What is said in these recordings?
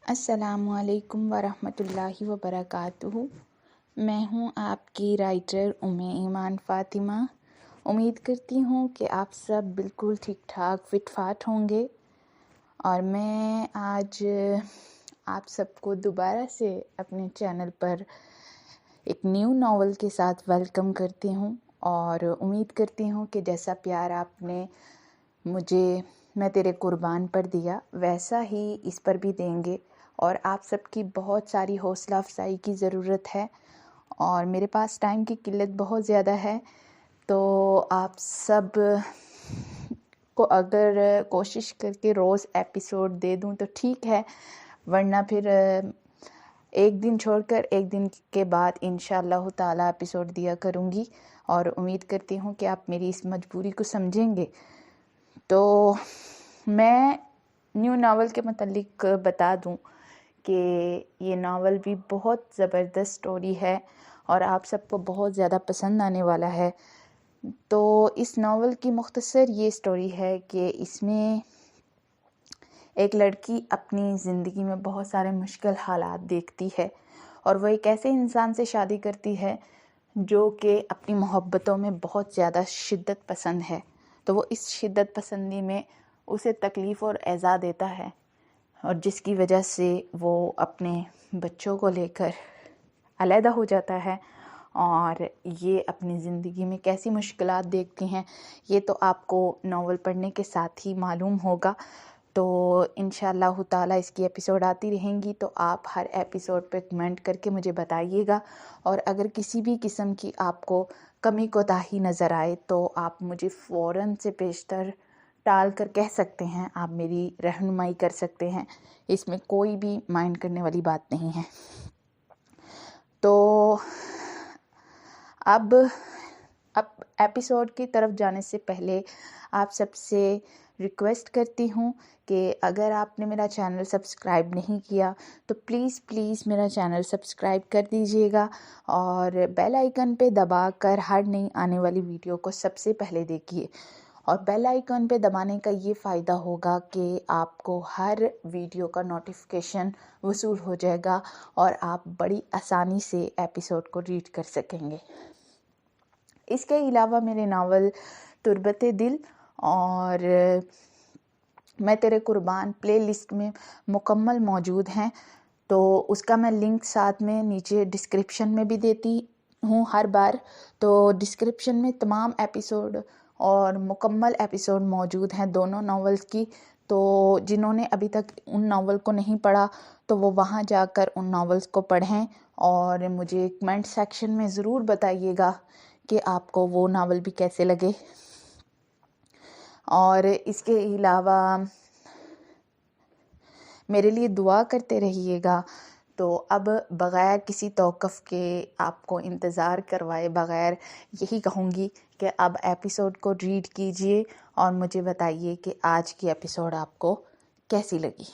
السلام علیکم ورحمۃ اللہ وبرکاتہ۔ میں ہوں آپ کی رائٹر ایمان فاطمہ۔ امید کرتی ہوں کہ آپ سب بالکل ٹھیک ٹھاک فٹ فاٹ ہوں گے، اور میں آج آپ سب کو دوبارہ سے اپنے چینل پر ایک نیو ناول کے ساتھ ویلکم کرتی ہوں، اور امید کرتی ہوں کہ جیسا پیار آپ نے مجھے میں تیرے قربان پر دیا ویسا ہی اس پر بھی دیں گے، اور آپ سب کی بہت ساری حوصلہ افزائی کی ضرورت ہے، اور میرے پاس ٹائم کی قلت بہت زیادہ ہے، تو آپ سب کو اگر کوشش کر کے روز ایپیسوڈ دے دوں تو ٹھیک ہے، ورنہ پھر ایک دن چھوڑ کر ایک دن کے بعد انشاءاللہ تعالی ایپیسوڈ دیا کروں گی، اور امید کرتی ہوں کہ آپ میری اس مجبوری کو سمجھیں گے۔ تو میں نیو ناول کے متعلق بتا دوں کہ یہ ناول بھی بہت زبردست سٹوری ہے اور آپ سب کو بہت زیادہ پسند آنے والا ہے۔ تو اس ناول کی مختصر یہ سٹوری ہے کہ اس میں ایک لڑکی اپنی زندگی میں بہت سارے مشکل حالات دیکھتی ہے، اور وہ ایک ایسے انسان سے شادی کرتی ہے جو کہ اپنی محبتوں میں بہت زیادہ شدت پسند ہے، تو وہ اس شدت پسندی میں اسے تکلیف اور ایذا دیتا ہے، اور جس کی وجہ سے وہ اپنے بچوں کو لے کر علیحدہ ہو جاتا ہے، اور یہ اپنی زندگی میں کیسی مشکلات دیکھتی ہیں یہ تو آپ کو ناول پڑھنے کے ساتھ ہی معلوم ہوگا۔ تو انشاءاللہ تعالی اس کی ایپیسوڈ آتی رہیں گی، تو آپ ہر ایپیسوڈ پہ کمنٹ کر کے مجھے بتائیے گا، اور اگر کسی بھی قسم کی آپ کو کمی کوتاہی نظر آئے تو آپ مجھے فوراً سے پیشتر ٹال کر کہہ سکتے ہیں، آپ میری رہنمائی کر سکتے ہیں، اس میں کوئی بھی مائنڈ کرنے والی بات نہیں ہے۔ تو اب ایپیسوڈ کی طرف جانے سے پہلے آپ سب سے ریکویسٹ کرتی ہوں کہ اگر آپ نے میرا چینل سبسکرائب نہیں کیا تو پلیز میرا چینل سبسکرائب کر دیجیے گا، اور بیل آئیکن پہ دبا کر ہر نئی آنے والی ویڈیو کو سب سے پہلے دیکھیے، اور بیل آئیکن پہ دبانے کا یہ فائدہ ہوگا کہ آپ کو ہر ویڈیو کا نوٹیفیکیشن وصول ہو جائے گا، اور آپ بڑی آسانی سے ایپیسوڈ کو ریڈ کر سکیں گے۔ اس کے علاوہ میرے ناول تربت دل اور میں تیرے قربان پلے لسٹ میں مکمل موجود ہیں، تو اس کا میں لنک ساتھ میں نیچے ڈسکرپشن میں بھی دیتی ہوں ہر بار، تو ڈسکرپشن میں تمام ایپیسوڈ اور مکمل ایپیسوڈ موجود ہیں دونوں ناولز کی، تو جنہوں نے ابھی تک ان ناول کو نہیں پڑھا تو وہ وہاں جا کر ان ناولز کو پڑھیں، اور مجھے کمنٹ سیکشن میں ضرور بتائیے گا کہ آپ کو وہ ناول بھی کیسے لگے۔ اور اس کے علاوہ میرے لیے دعا کرتے رہیے گا۔ تو اب بغیر کسی توقف کے آپ کو انتظار کروائے بغیر یہی کہوں گی کہ اب ایپیسوڈ کو ریڈ کیجئے اور مجھے بتائیے کہ آج کی ایپیسوڈ آپ کو کیسی لگی۔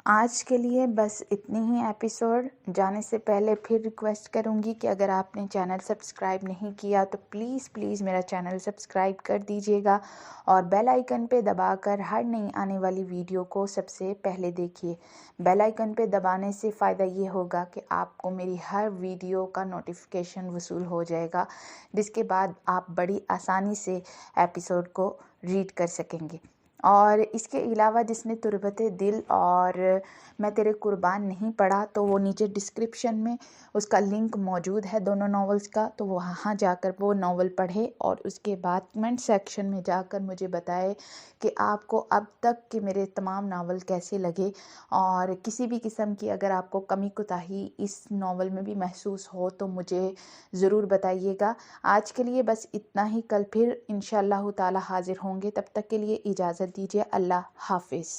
آج کے لیے بس اتنی ہی ایپیسوڈ. جانے سے پہلے پھر ریکویسٹ کروں گی کہ اگر آپ نے چینل سبسکرائب نہیں کیا تو پلیز میرا چینل سبسکرائب کر دیجیے گا اور بیل آئیکن پہ دبا کر ہر نئی آنے والی ویڈیو کو سب سے پہلے دیکھیے. بیل آئیکن پہ دبانے سے فائدہ یہ ہوگا کہ آپ کو میری ہر ویڈیو کا نوٹیفیکیشن وصول ہو جائے گا، جس کے بعد آپ بڑی آسانی سے ایپیسوڈ کو ریڈ کر سکیں گے. اور اس کے علاوہ جس نے تربت دل اور میں تیرے قربان نہیں پڑھا تو وہ نیچے ڈسکرپشن میں اس کا لنک موجود ہے دونوں ناولز کا، تو وہاں جا کر وہ ناول پڑھے اور اس کے بعد کمنٹ سیکشن میں جا کر مجھے بتائے کہ آپ کو اب تک کے میرے تمام ناول کیسے لگے، اور کسی بھی قسم کی اگر آپ کو کمی کوتاہی اس ناول میں بھی محسوس ہو تو مجھے ضرور بتائیے گا. آج کے لیے بس اتنا ہی. کل پھر انشاءاللہ تعالی حاضر ہوں گے. تب تک کے لیے اجازت دیجیے. اللہ حافظ.